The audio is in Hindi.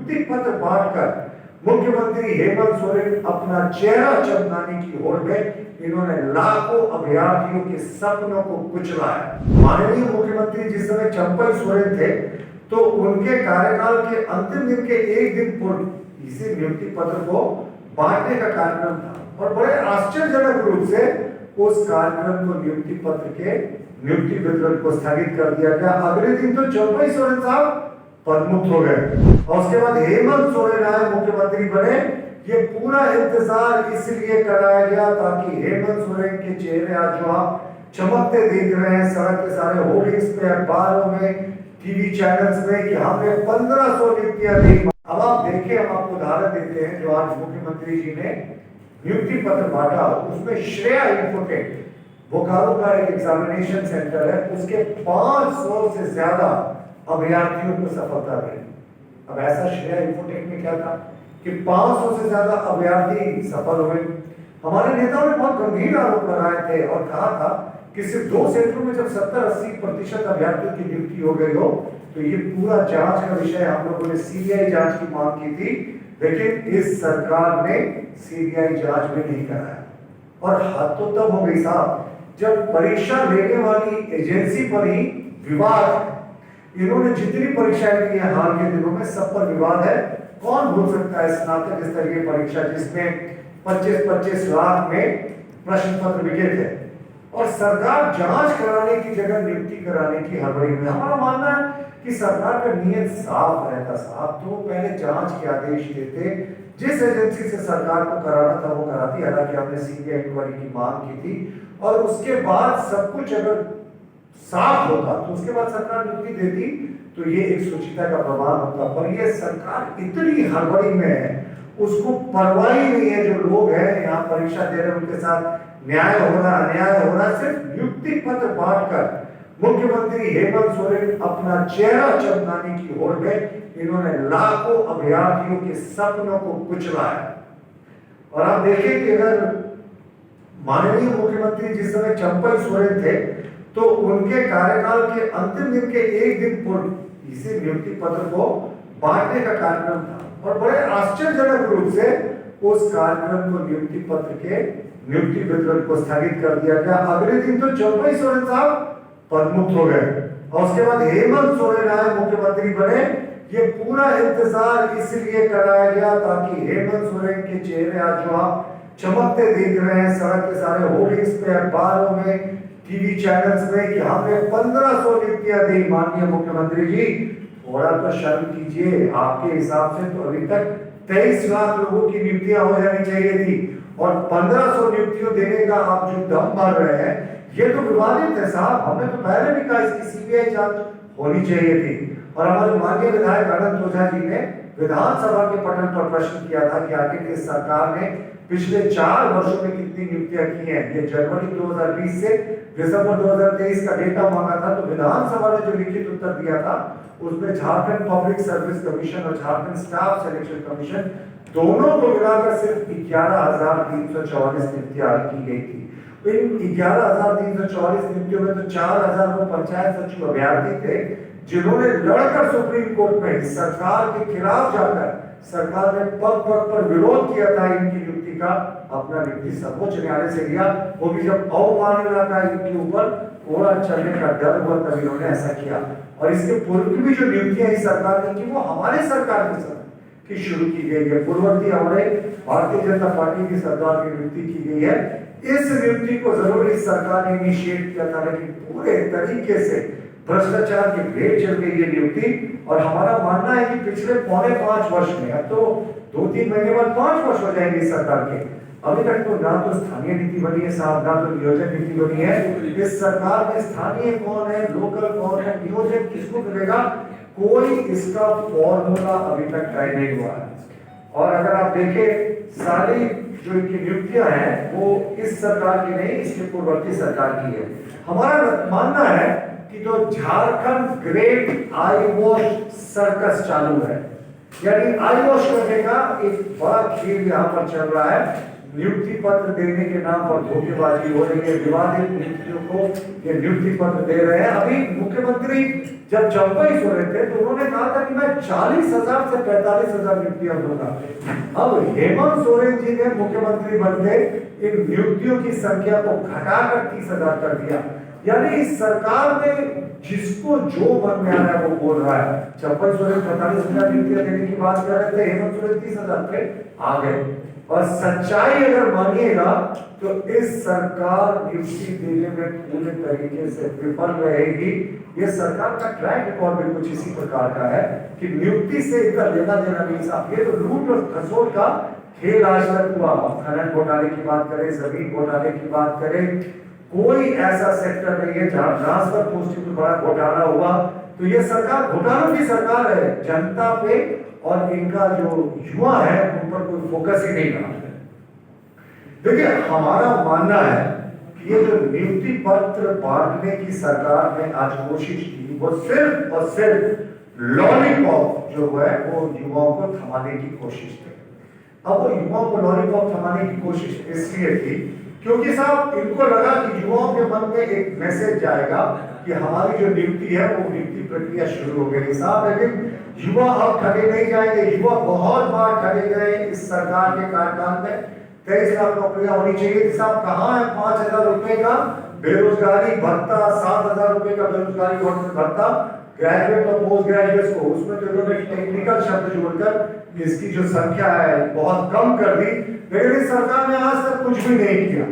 नियुक्ति पत्र बांटकर मुख्यमंत्री हेमंत सोरेन अपना चेहरा चमकाने की होड़ में इन्होंने लाखों अभ्यर्थियों के सपनों को कुचला है। माननीय मुख्यमंत्री जिस समय चंपई सोरेन थे तो उनके कार्यकाल के अंतिम दिन के एक दिन पूर्व इसी नियुक्ति पत्र को बांटने का कार्यक्रम था और बड़े आश्चर्यजनक रूप से उस कार्यक्रम को नियुक्ति पत्र के नियुक्ति वितरण को स्थगित कर दिया गया। अगले दिन तो चंपई सोरेन साहब पदमुक्त हो गए और उसके बाद हेमंत सोरेन आए मुख्यमंत्री बने। ये पूरा इंतजार इसलिए कराया गया ताकि हेमंत सोरेन के चेहरे आज जो आप चमकते देख रहे हैं सड़क के सारे होर्डिंग्स पे, अखबारों में, टीवी चैनल्स में कि हमने 1500 नियुक्तियां दी। अब आप देखिए, हम आपको उदाहरण देते हैं जो आज मुख्यमंत्री जी ने नियुक्ति पत्र बांटा, उसमें श्रेया इंफोटेक बोकारो का एक एग्जामिनेशन सेंटर है, उसके 500 से ज्यादा अभ्यर्थियों को सफलता मिली। अब ऐसा श्रेया इंफोटेक में क्या था कि 500 से ज्यादा अभ्यर्थी सफल हुए। हमारे नेताओं ने बहुत गंभीर आरोप लगाए थे और कहा था कि सिर्फ 2 सेंटरों में जब 70-80% अभ्यर्थियों की नियुक्ति हो गई हो तो ये पूरा जांच का विषय हम लोगों ने सीबीआई जांच की मांग की थी, लेकिन इस सरकार ने सीबीआई जांच भी नहीं कराया। और हद तो तब हो गई साहब जब परीक्षा लेने वाली एजेंसी पर ही विवाद है। इन्होंने जितनी परीक्षाएं दी हैं हाल के दिनों में सब पर विवाद है। कौन भूल सकता है स्नातक स्तरीय परीक्षा जिसमें 25-25 लाख में प्रश्न पत्र बिके थे और सरकार जांच कराने की जगह नियुक्ति कराने की हड़बड़ी में। हमारा मानना है कि सरकार का नियत साफ रहता साहब तो पहले जांच के आदेश देते, जिस एजेंसी से सरकार को कराना था वो कराती। हालांकि हमने सीबीआई इंक्वायरी की मांग की थी और उसके बाद सब कुछ अगर साफ होता तो उसके बाद सरकार नियुक्ति देती तो ये एक सुचिता का प्रमाण होता। पर ये सरकार इतनी हड़बड़ी में है, उसको परवाह ही नहीं है जो लोग हैं यहाँ परीक्षा दे रहे हैं उनके साथ न्याय हो रहा अन्याय हो रहा। सिर्फ नियुक्ति पत्र बांटकर मुख्यमंत्री हेमंत सोरेन अपना चेहरा चमकाने की होड़ में इन्होंने लाखों अभ्यर्थियों के सपनों को कुचला है। और आप देखिए कि अगर माननीय मुख्यमंत्री जिस समय चंपई सोरेन थे तो उनके कार्यकाल के अंतिम दिन के एक दिन पूर्व इसी नियुक्ति पत्र को बांटने का कार्यक्रम था और बड़े आश्चर्यजनक रूप से उस कार्यक्रम को नियुक्ति पत्र के नियुक्ति वितरण को स्थगित कर दिया गया। अगले दिन तो चंपई सोरेन साहब पदमुक्त हो गए और उसके बाद हेमंत सोरेन आए मुख्यमंत्री बने। ये पूरा इंतजार इसलिए कराया गया ताकि हेमंत सोरेन के चेहरे आज जो आप चमकते देख रहे हैं सड़क के सारे होर्डिंग्स पे, अखबारों में, टीवी चैनल्स में कि हमने 1500 नियुक्तियां दी। माननीय मुख्यमंत्री जी थोड़ा तो शर्म कीजिए, आपके हिसाब से तो अभी तक 23 लाख लोगों की नियुक्तियां हो जानी चाहिए थी और 1500 नियुक्तियों देने का आप जो दम भर रहे हैं ये तो विवादित है साहब। हमने तो पहले भी कहा इसकी सीबीआई जांच होनी चाहिए थी। और हमारे माननीय विधायक अनंत ओझा जी ने विधानसभा के पटल पर प्रश्न किया था कि आखिर इस सरकार ने पिछले 4 वर्षों में कितनी नियुक्तियां की हैं। ये जनवरी 2020 से दिसंबर 2023 का डेटा मांगा था तो विधानसभा ने जो लिखित उत्तर दिया था उसमें झारखंड पब्लिक सर्विस कमीशन और झारखंड स्टाफ सिलेक्शन कमीशन दोनों को मिलाकर सिर्फ 11,344 नियुक्तियां की गई थी। इन 11,344 नियुक्तियों में तो 4,000 वो पंचायत सचिव अभ्यर्थी थे जिन्होंने लड़कर सुप्रीम कोर्ट में सरकार के खिलाफ जाकर सरकार ने पग पग पर विरोध किया था इनकी नियुक्ति का। अपना नियुक्ति सर्वोच्च न्यायालय से लिया, वो भी जब अवमानना का इनके ऊपर कोड़ा चढ़ने का डर हुआ तब इन्होंने ऐसा किया। और इसके पूर्व की भी जो नियुक्तियां इस सरकार ने की वो हमारे सरकार के समय की शुरू की गई है। पूर्ववर्ती हमारे भारतीय जनता पार्टी की सरकार की नियुक्ति की गई है। इस नियुक्ति को जरूर इस सरकार ने इनिशिएट किया था लेकिन पूरे तरीके से भ्रष्टाचार की भेंट चल गई ये नियुक्ति। और हमारा मानना है कि पिछले 4.5 वर्ष में, अब तो 2-3 महीने बाद 5 वर्ष हो जाएंगे इस सरकार के, अभी तक तो ना तो स्थानीय नीति बनी है साहब, ना तो नियोजन नीति बनी है। इस सरकार में स्थानीय कौन है, लोकल कौन है, नियोजन किसको मिलेगा, कोई इसका फॉर्मूला अभी तक तय नहीं हुआ है। और अगर आप देखें सारी जो इनकी नियुक्तियां हैं वो इस सरकार की नहीं, इसके पूर्ववर्ती सरकार की है। हमारा मानना है कि जो Jharkhand great I wash circus चालू है, यानी आई वॉश करने का एक बड़ा खेल यहाँ पर चल रहा है। नियुक्ति पत्र देने के नाम पर धोखेबाजी हो रही है, विवादित नियुक्तियों को ये नियुक्ति पत्र दे रहे हैं। अभी मुख्यमंत्री जब चंपई सो रहे थे तो उन्होंने कहा था कि मैं 40,000 से 45,000 नियुक्तियां दूंगा। अब हेमंत सोरेन जी ने मुख्यमंत्री बनते इन नियुक्तियों की संख्या को घटाकर 30,000 कर दिया। यानी इस सरकार में जिसको जो मन में आ रहा है वो बोल रहा है। चंपई सोरेन 45,000 नियुक्तियां देने की बात कर रहे थे, हेमंत सोरेन 30,000 पे आ गए। और सच्चाई अगर मानिएगा तो इस सरकार नियुक्ति देने में पूरे तरीके से विफल रहेगी। ये सरकार का ट्रैक रिकॉर्ड भी कुछ इसी प्रकार का है कि नियुक्ति से इतना लेना देना नहीं साहब। ये तो लूट और खसोट का खेल आज तक हुआ। खनन घोटाले की बात करें, जमीन घोटाले की बात करें, कोई ऐसा सेक्टर नहीं है जहां ट्रांसफर पोस्टिंग में बड़ा घोटाला हुआ। तो ये सरकार घोटालों की सरकार है। जनता पे और इनका जो युवा है उन पर कोई फोकस ही नहीं रहा। देखिए, हमारा मानना है कि ये जो नियुक्ति पत्र बांटने की सरकार ने आज कोशिश की वो सिर्फ और सिर्फ लॉलीपॉप जो है वो युवाओं को थमाने की कोशिश थी। अब वो युवाओं को लॉलीपॉप थमाने की कोशिश इसलिए थी क्योंकि साहब इनको लगा कि युवाओं के मन में एक मैसेज जाएगा कि हमारी जो नियुक्ति है वो नियुक्ति प्रक्रिया शुरू हो गई साहब। लेकिन युवा अब ठगे नहीं जाएंगे। युवा बहुत बार ठगे गए इस सरकार के कार्यकाल में। 23 लाख नौकरियां होनी चाहिए थी साहब, कहाँ है 5,000 रुपए का बेरोजगारी भत्ता, 7,000 रुपए का बेरोजगारी भत्ता ग्रेजुएट और पोस्ट ग्रेजुएट को, उसमें तो इन्होंने टेक्निकल शब्द जोड़कर इसकी जो संख्या है बहुत कम कर दी। लेकिन इस सरकार ने आज तक कुछ भी नहीं किया।